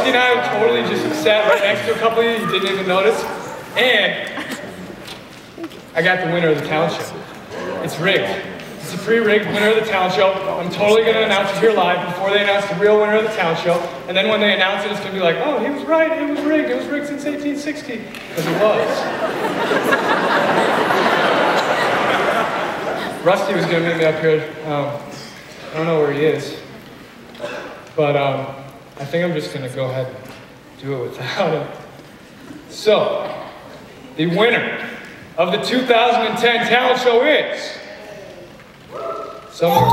Rusty and I totally just sat right next to a couple of you didn't even notice. And I got the winner of the talent show. It's rigged. It's a pre-rigged winner of the talent show. I'm totally going to announce it here live before they announce the real winner of the talent show. And then when they announce it, it's going to be like, oh, he was right, it was rigged. It was rigged since 1860. Because it was. Rusty was going to meet me up here. I don't know where he is. But I think I'm just going to go ahead and do it without him. So, the winner of the 2010 talent show is... somewhere.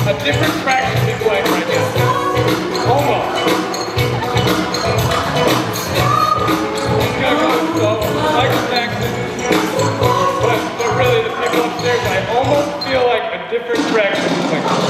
A different track should be playing right now. Almost. He's gonna go with Michael Jackson. But really, the people upstairs, I almost feel like a different track should be playing.